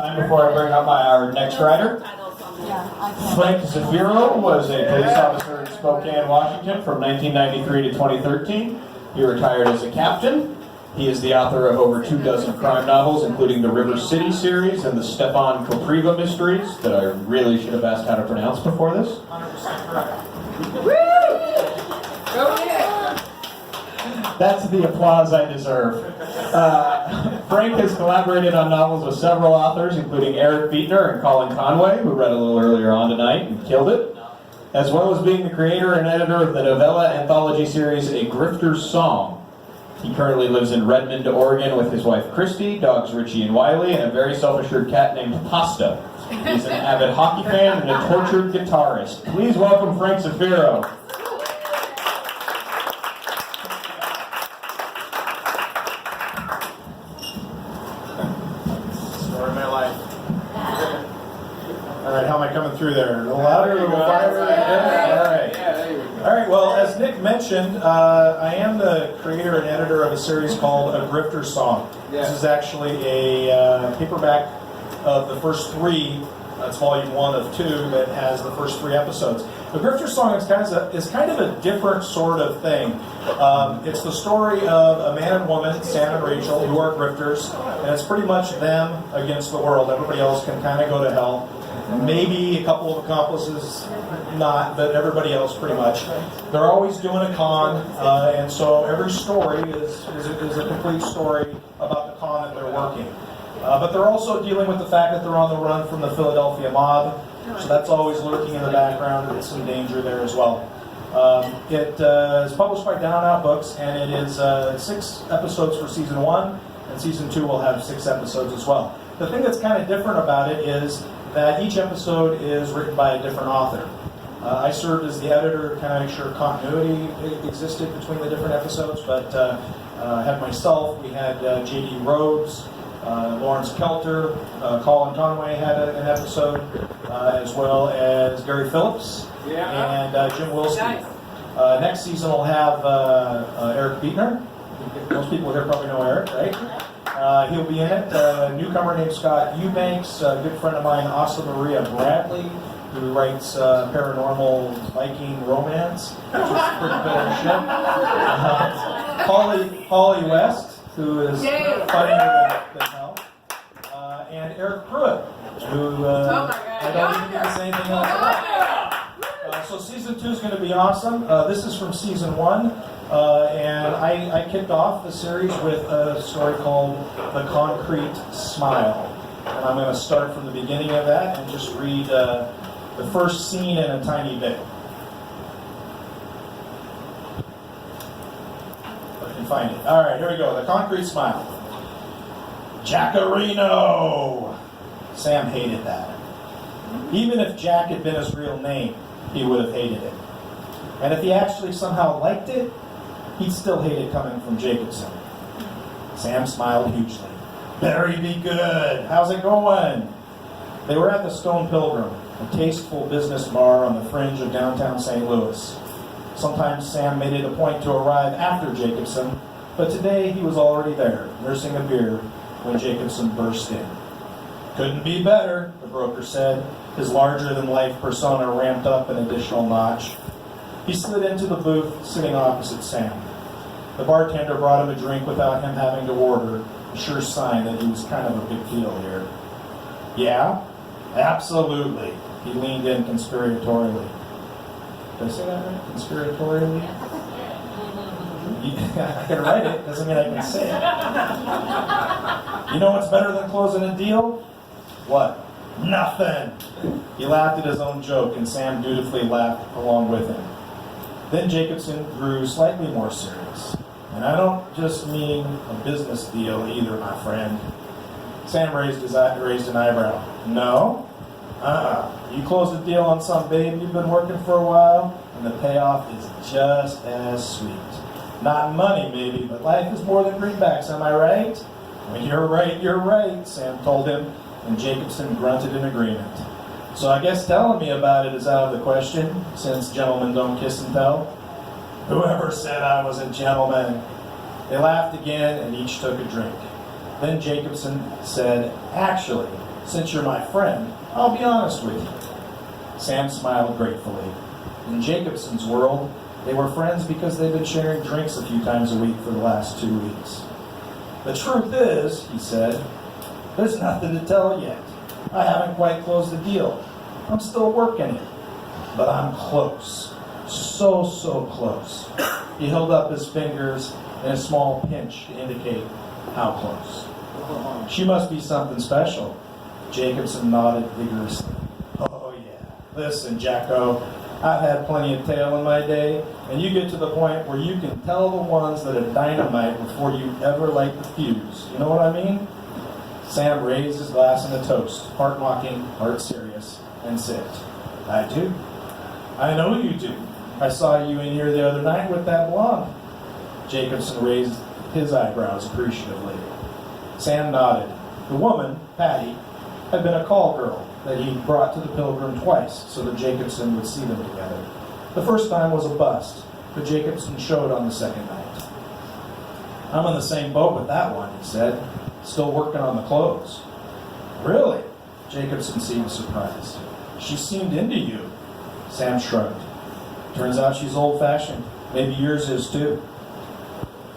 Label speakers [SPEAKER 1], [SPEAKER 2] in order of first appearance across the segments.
[SPEAKER 1] Before I bring up our next writer, Frank Zafiro was a police officer in Spokane, Washington from 1993 to 2013. He retired as a captain. He is the author of over 24 crime novels, including the River City series and the Stepan Kopriva mysteries that I really should have asked how to pronounce before this.
[SPEAKER 2] 100% correct.
[SPEAKER 1] That's the applause I deserve. Frank has collaborated on novels with several authors, including Eric Beetner and Colin Conway, who read a little earlier on tonight and killed it, as well as being the creator and editor of the novella anthology series A GRIFTER'S SONG. He currently lives in Redmond, Oregon with his wife Christy, dogs Richie and Wiley, and a very self-assured cat named Pasta. He's an avid hockey fan and a tortured guitarist. Please welcome Frank Zafiro.
[SPEAKER 2] Story of my life. All right, how am I coming through there? A little louder, a little quieter? All right. All right, well, as Nick mentioned, I am the creator and editor of a series called A GRIFTER'S SONG. This is actually a paperback of the first three. That's volume 1 of 2 that has the first 3 episodes. A GRIFTER'S SONG is kind of a different sort of thing. It's the story of a man and woman, Sam and Rachel, who are grifters, and it's pretty much them against the world. Everybody else can kind of go to hell. Maybe a couple of accomplices, not, but everybody else pretty much. They're always doing a con, and so every story is a complete story about the con that they're working. But they're also dealing with the fact that they're on the run from the Philadelphia mob, so that's always lurking in the background. There's some danger there as well. It is published by Down Out Books, and it is 6 episodes for season 1, and season 2 will have 6 episodes as well. The thing that's kind of different about it is that each episode is written by a different author. I served as the editor, kind of make sure continuity existed between the different episodes, but I had myself, we had J.D. Rhodes, Lawrence Kelter, Colin Conway had an episode, as well as Gary Phillips and Jim Wilski. Next season we'll have Eric Beetner. Most people here probably know Eric, right? He'll be in it. A newcomer named Scott Eubanks, a good friend of mine, Asa Maria Bradley, who writes paranormal Viking romance, which is pretty good at shit. Holly West, who is funnier than hell, and Eric Pruitt, who I don't even need to say anything else about. So season 2 is going to be awesome. This is from season 1, and I kicked off the series with a story called The Concrete Smile. And I'm going to start from the beginning of that and just read the first scene in a tiny bit. If I can find it. All right, here we go. The Concrete Smile. Jackarino! Sam hated that. Even if Jack had been his real name, he would have hated it. And if he actually somehow liked it, he'd still hate it coming from Jacobson. Sam smiled hugely. Barry be good. How's it going? They were at the Stone Pilgrim, a tasteful business bar on the fringe of downtown St. Louis. Sometimes Sam made it a point to arrive after Jacobson, but today he was already there, nursing a beer, when Jacobson burst in. Couldn't be better, the broker said, his larger-than-life persona ramped up an additional notch. He slid into the booth, sitting opposite Sam. The bartender brought him a drink without him having to order, a sure sign that he was kind of a big deal here. Yeah? Absolutely. He leaned in conspiratorially. Did I say that right? Conspiratorially? I can write it, doesn't mean I can say it. You know what's better than closing a deal? What? Nothing! He laughed at his own joke, and Sam dutifully laughed along with him. Then Jacobson grew slightly more serious. And I don't just mean a business deal either, my friend. Sam raised an eyebrow. No? You closed a deal on some babe you've been working for a while, and the payoff is just as sweet. Not money, maybe, but life is more than greenbacks, am I right? When you're right, Sam told him, and Jacobson grunted in agreement. So I guess telling me about it is out of the question, since gentlemen don't kiss and tell. Whoever said I was a gentleman? They laughed again, and each took a drink. Then Jacobson said, actually, Since you're my friend, I'll be honest with you. Sam smiled gratefully. In Jacobson's world, they were friends because they'd been sharing drinks a few times a week for the last 2 weeks. The truth is, he said, there's nothing to tell yet. I haven't quite closed the deal. I'm still working it. But I'm close. So close. He held up his fingers in a small pinch to indicate how close. She must be something special. Jacobson nodded vigorously. Oh yeah. Listen, Jacko, I've had plenty of tail in my day, and you get to the point where you can tell the ones that are dynamite before you ever light the fuse. You know what I mean? Sam raised his glass in a toast, heart mocking, heart serious, and said, I do. I know you do. I saw you in here the other night with that blonde. Jacobson raised his eyebrows appreciatively. Sam nodded. The woman, Patty, had been a call girl that he brought to the Pilgrim twice so that Jacobson would see them together. The first time was a bust, but Jacobson showed on the second night. I'm in the same boat with that one, he said, still working on the clothes. Really? Jacobson seemed surprised. She seemed into you. Sam shrugged. Turns out she's old-fashioned. Maybe yours is too.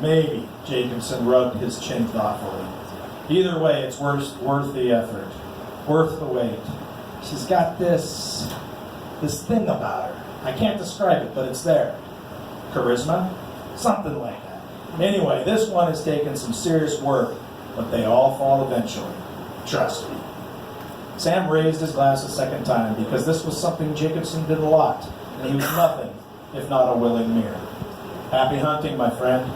[SPEAKER 2] Maybe, Jacobson rubbed his chin thoughtfully. Either way, it's worth the effort. Worth the wait. She's got this thing about her. I can't describe it, but it's there. Charisma? Something like that. Anyway, this one has taken some serious work, but they all fall eventually. Trust me. Sam raised his glass a second time because this was something Jacobson did a lot, and he was nothing if not a willing mirror. Happy hunting, my friend.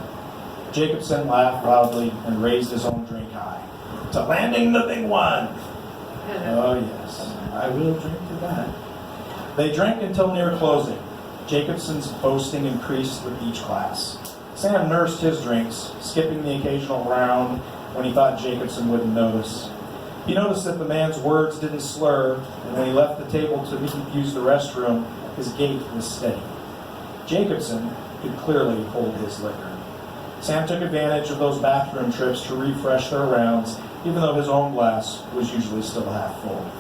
[SPEAKER 2] Jacobson laughed loudly and raised his own drink high. To landing the big one! Oh, yes, I will drink to that. They drank until near closing. Jacobson's boasting increased with each glass. Sam nursed his drinks, skipping the occasional round when he thought Jacobson wouldn't notice. He noticed that the man's words didn't slur, and when he left the table to use the restroom, his gait was steady. Jacobson could clearly hold his liquor. Sam took advantage of those bathroom trips to refresh their rounds, even though his own glass was usually still half full.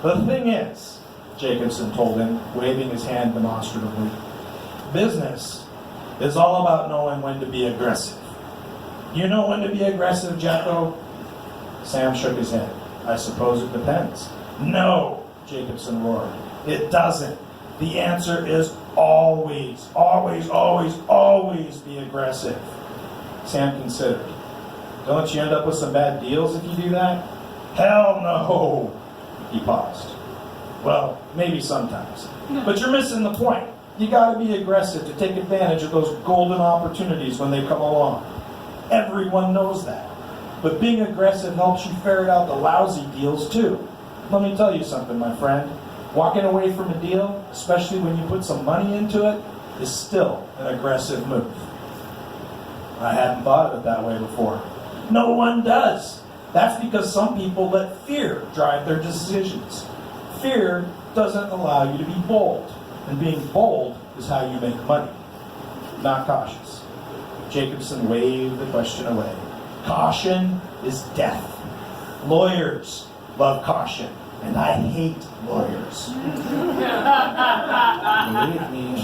[SPEAKER 2] The thing is, Jacobson told him, waving his hand demonstratively, business is all about knowing when to be aggressive. You know when to be aggressive, Jacko? Sam shook his head. I suppose it depends. No, Jacobson roared. It doesn't. The answer is always, always, always, always be aggressive. Sam considered. Don't you end up with some bad deals if you do that? Hell no! He paused. Well, maybe sometimes. But you're missing the point. You gotta be aggressive to take advantage of those golden opportunities when they come along. Everyone knows that. But being aggressive helps you ferret out the lousy deals too. Let me tell you something, my friend. Walking away from a deal, especially when you put some money into it, is still an aggressive move. I hadn't thought of it that way before. No one does. That's because some people let fear drive their decisions. Fear doesn't allow you to be bold. And being bold is how you make money, not cautious. Jacobson waved the question away. Caution is death. Lawyers love caution, and I hate lawyers. Believe me,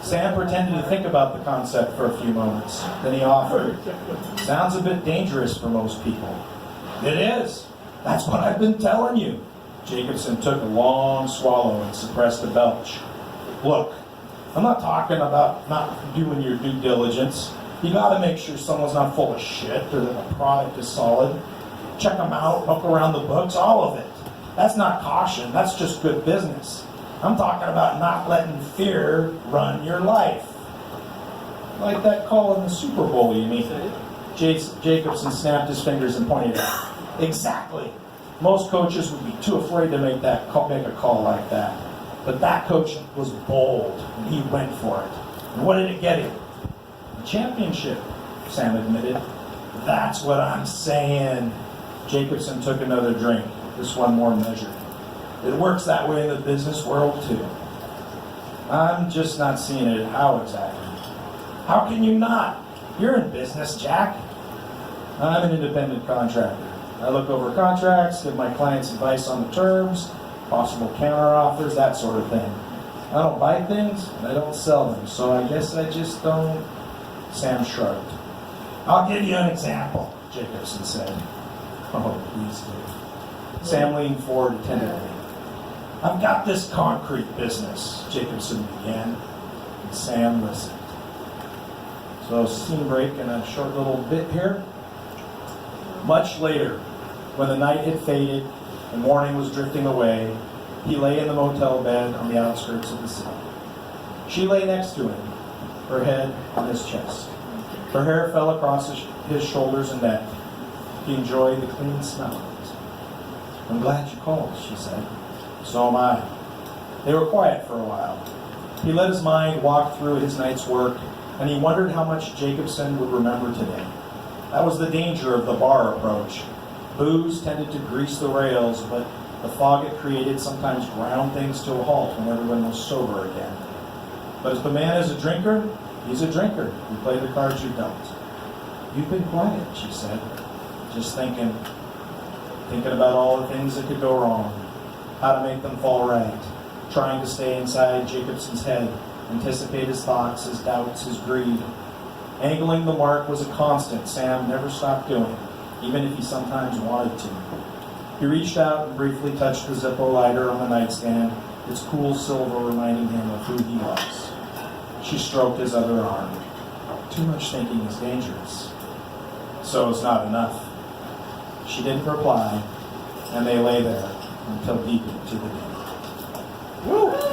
[SPEAKER 2] Sam pretended to think about the concept for a few moments. Then he offered, sounds a bit dangerous for most people. It is. That's what I've been telling you. Jacobson took a long swallow and suppressed a belch. Look, I'm not talking about not doing your due diligence. You gotta make sure someone's not full of shit or that the product is solid. Check them out, look around the books, all of it. That's not caution, that's just good business. I'm talking about not letting fear run your life. Like that call in the Super Bowl, you mean? Jacobson snapped his fingers and pointed out. Exactly. Most coaches would be too afraid to make a call like that. But that coach was bold, and he went for it. And what did it get him? A championship, Sam admitted. That's what I'm saying. Jacobson took another drink, this one more measured. It works that way in the business world, too. I'm just not seeing it. How exactly? How can you not? You're in business, Jack. I'm an independent contractor. I look over contracts, give my clients advice on the terms, possible counteroffers, that sort of thing. I don't buy things, and I don't sell them, so I guess I just don't. Sam shrugged. I'll give you an example, Jacobson said. Oh, please do. Sam leaned forward attentively. I've got this concrete business, Jacobson began, and Sam listened. So, scene break in a short little bit here. Much later, when the night had faded and morning was drifting away, he lay in the motel bed on the outskirts of the city. She lay next to him, her head on his chest. Her hair fell across his shoulders and neck. He enjoyed the clean smell of it. I'm glad you called, she said. So am I. They were quiet for a while. He let his mind walk through his night's work, and he wondered how much Jacobson would remember today. That was the danger of the bar approach. Booze tended to grease the rails, but the fog it created sometimes ground things to a halt when everyone was sober again. But if the man is a drinker, he's a drinker. You play the cards you don't. You've been quiet, she said, just thinking about all the things that could go wrong, how to make them fall right, trying to stay inside Jacobson's head, anticipate his thoughts, his doubts, his greed. Angling the mark was a constant Sam never stopped doing, even if he sometimes wanted to. He reached out and briefly touched the Zippo lighter on the nightstand, its cool silver reminding him of who he was. She stroked his other arm. Too much thinking is dangerous. So is not enough. She didn't reply, and they lay there until deep into the day. Woo!